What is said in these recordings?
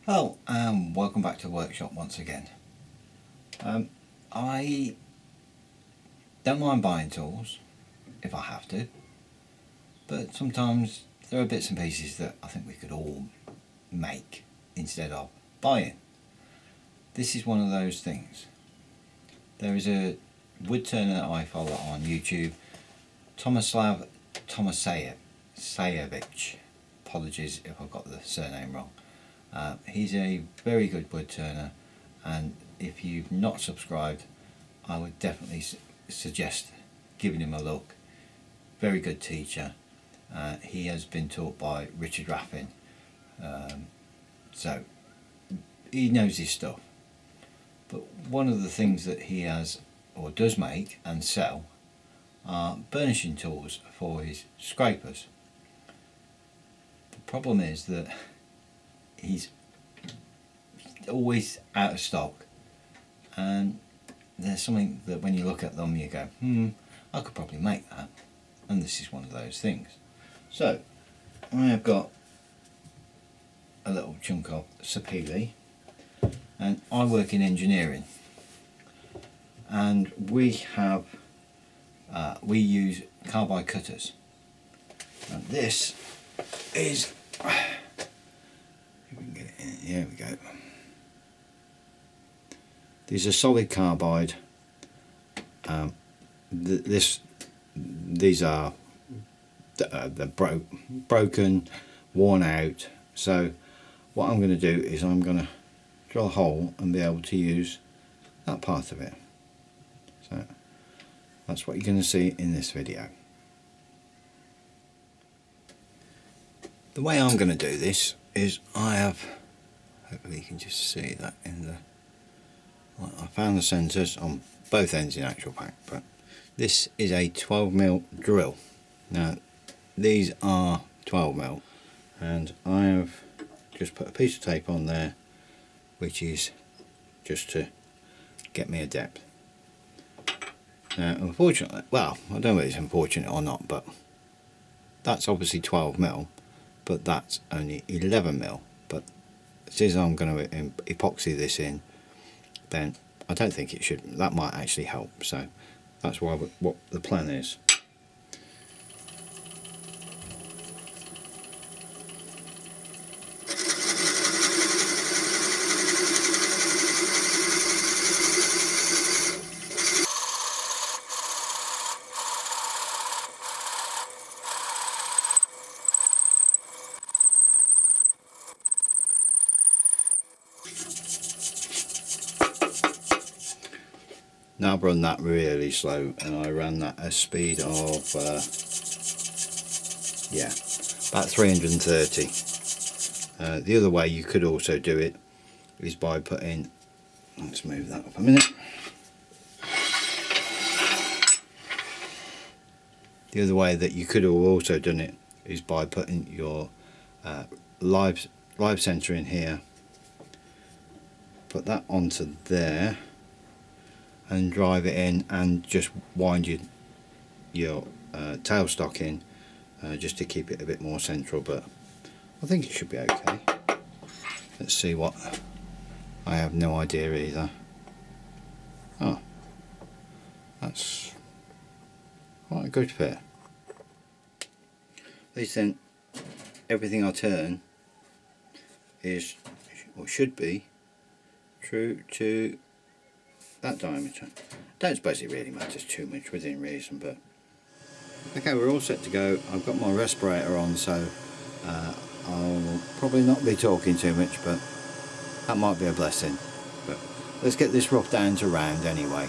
Hello and welcome back to the workshop once again. I don't mind buying tools if I have to, but sometimes there are bits and pieces that I think we could all make instead of buying. This is one of those things. There is a wood turner that I follow on YouTube, Tomislav Tomasic Youtube. Apologies if I've got the surname wrong. He's a very good wood turner, and if you've not subscribed, I would definitely suggest giving him a look. Very good teacher. He has been taught by Richard Raffin, so he knows his stuff. But one of the things that he has or does make and sell are burnishing tools for his scrapers. The problem is that he's always out of stock, and there's something that when you look at them you go, I could probably make that, and this is one of those things. So I have got a little chunk of sapele, and I work in engineering, and we use carbide cutters, and this is, if we can get it in, here we go. These are solid carbide. These are they're broken, worn out. So what I'm going to do is I'm going to drill a hole and be able to use that part of it. So that's what you're going to see in this video. The way I'm going to do this is hopefully you can just see that in the, I found the centres on both ends in actual fact, but this is a 12mm drill. Now these are 12mm, and I have just put a piece of tape on there which is just to get me a depth. Now unfortunately, well, I don't know whether it's unfortunate or not, but that's obviously 12mm, but that's only 11mm. But since I'm going to epoxy this in, then I don't think it should, that might actually help. So that's why what the plan is. Now I've run that really slow, and I ran that at a speed of about 330. The other way you could also do it is by putting, let's move that up a minute. The other way that you could have also done it is by putting your live center in here, put that onto there, and drive it in, and just wind your tailstock in, just to keep it a bit more central, but I think it should be okay. Let's see what, I have no idea either. Oh, that's quite a good fit. At least then everything I turn is, or should be, true to that diameter. Don't suppose it really matters too much within reason, but okay, we're all set to go. I've got my respirator on, so I'll probably not be talking too much, but that might be a blessing. But let's get this rough down to round anyway.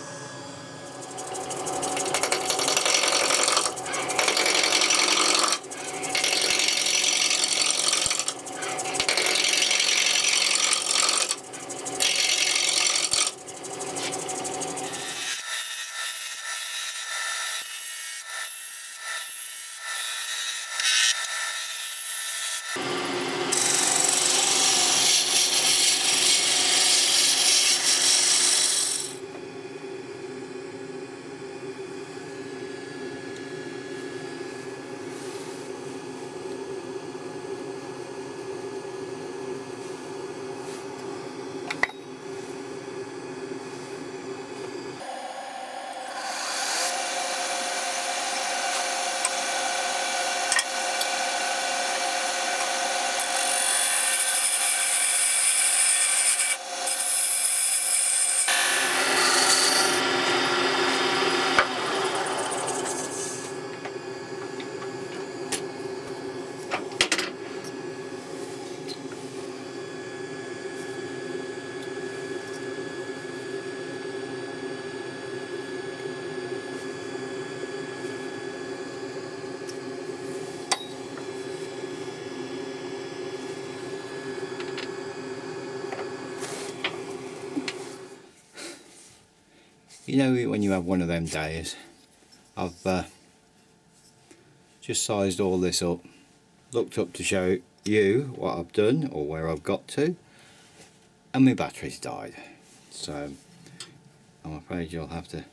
You know, when you have one of them days, I've just sized all this up, looked up to show you what I've done or where I've got to, and my battery's died. So I'm afraid you'll have to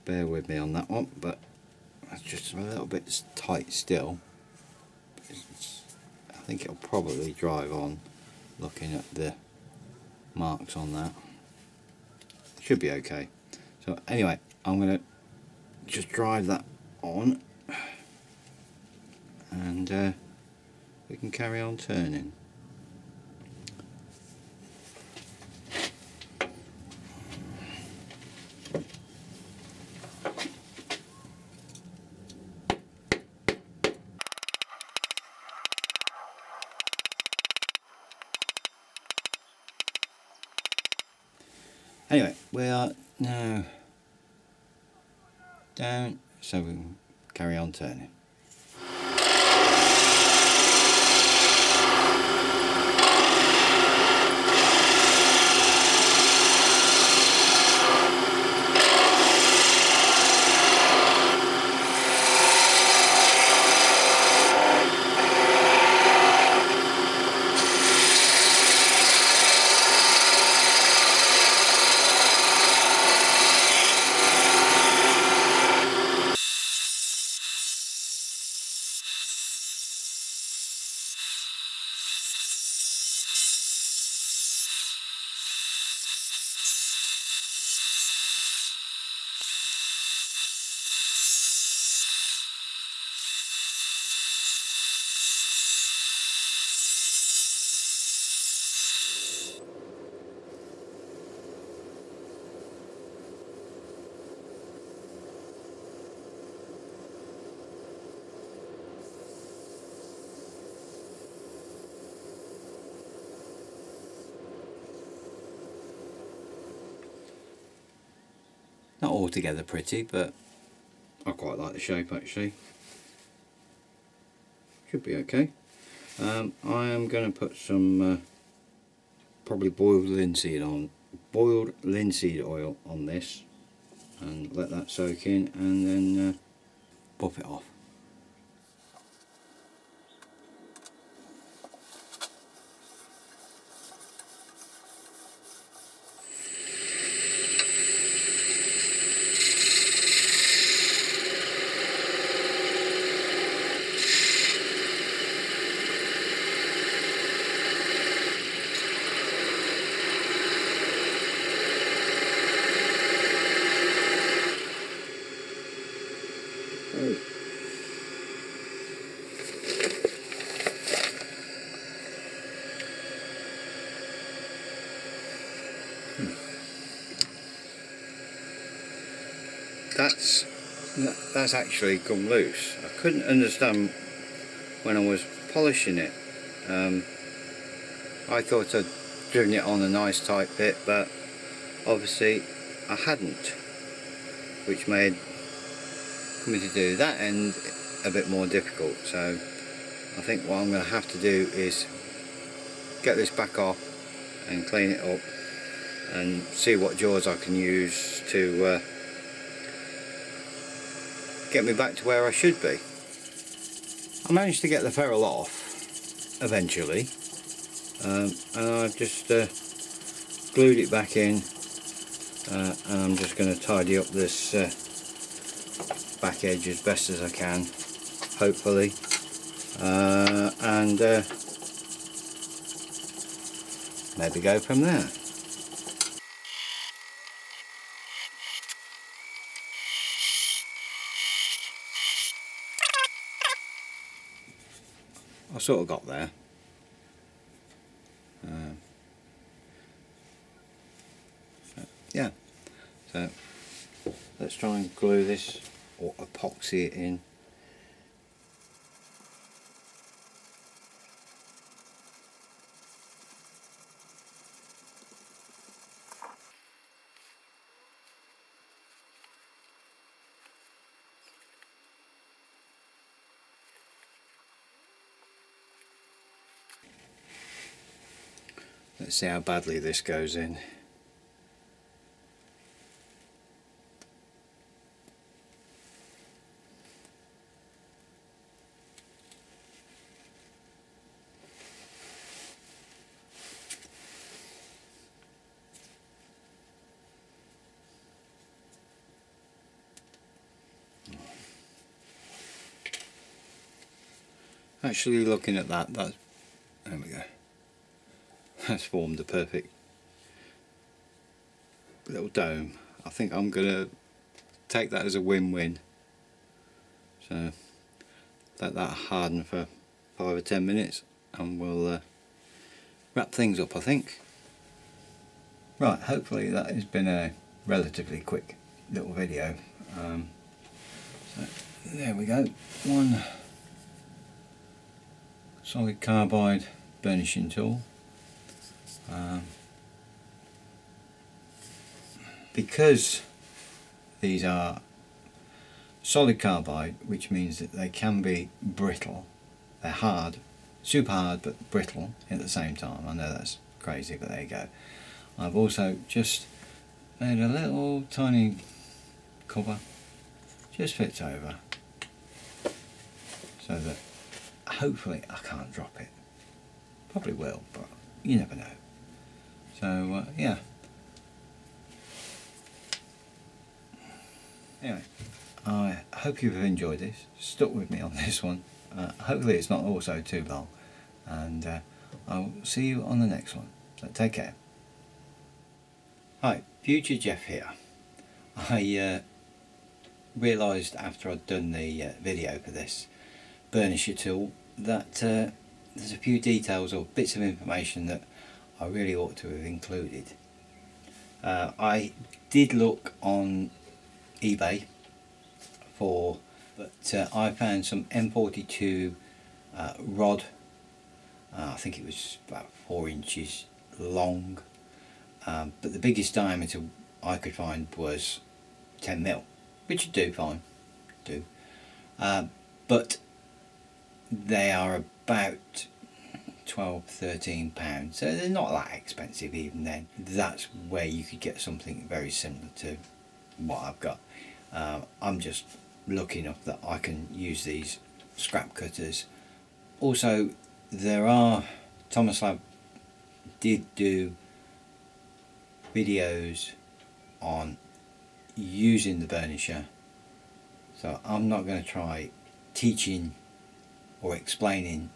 bear with me on that one, but it's just a little bit tight still. I think it'll probably drive on, looking at the marks on that. Should be okay. So anyway, I'm going to just drive that on, and we can carry on turning. Anyway, we are now down, so we can carry on turning. Not altogether pretty, but I quite like the shape actually. Should be okay. I am going to put some probably boiled linseed oil on this, and let that soak in, and then pop it off. That's actually come loose. I couldn't understand when I was polishing it. I thought I'd driven it on a nice tight bit, but obviously I hadn't, which made coming to do that end a bit more difficult. So I think what I'm going to have to do is get this back off and clean it up and see what jaws I can use to get me back to where I should be. I managed to get the ferrule off eventually, and I've just glued it back in, and I'm just going to tidy up this back edge as best as I can, hopefully, and maybe go from there. I sort of got there. Yeah, so let's try and glue this or epoxy it in. Let's see how badly this goes in. actually looking at that, there we go. That's formed a perfect little dome. I think I'm gonna take that as a win-win. So let that harden for 5 or 10 minutes and we'll wrap things up, I think. Right, hopefully that has been a relatively quick little video. So there we go, one solid carbide burnishing tool. Because these are solid carbide, which means that they can be brittle. They're hard, super hard but brittle at the same time. I know that's crazy, but there you go. I've also just made a little tiny cover, just fits over, so that hopefully I can't drop it. Probably will, but you never know. So yeah. Anyway, I hope you've enjoyed this, stuck with me on this one. Hopefully it's not also too long, and I'll see you on the next one. So take care. Hi, Future Jeff here. I realised after I'd done the video for this burnisher tool that there's a few details or bits of information that I really ought to have included. I did look on eBay but I found some M42 rod. I think it was about 4 inches long, but the biggest diameter I could find was 10mm, which would do fine, but they are about £12–13, so they're not that expensive even then. That's where you could get something very similar to what I've got. I'm just lucky enough that I can use these scrap cutters. Also, Tomislav did do videos on using the burnisher, so I'm not going to try teaching or explaining,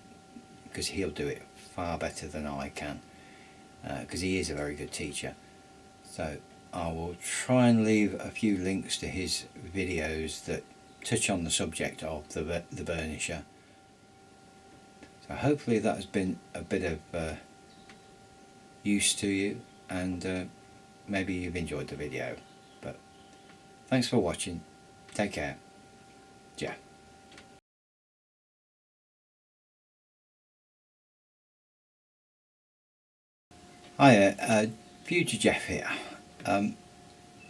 because he'll do it far better than I can, because he is a very good teacher. So I will try and leave a few links to his videos that touch on the subject of the burnisher. So hopefully that has been a bit of use to you, and maybe you've enjoyed the video. But thanks for watching. Take care. Jeff. Hi, Future Jeff here.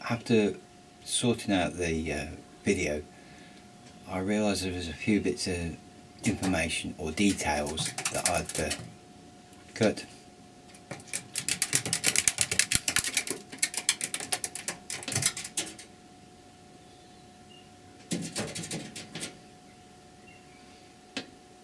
After sorting out the video, I realised there was a few bits of information or details that I'd cut.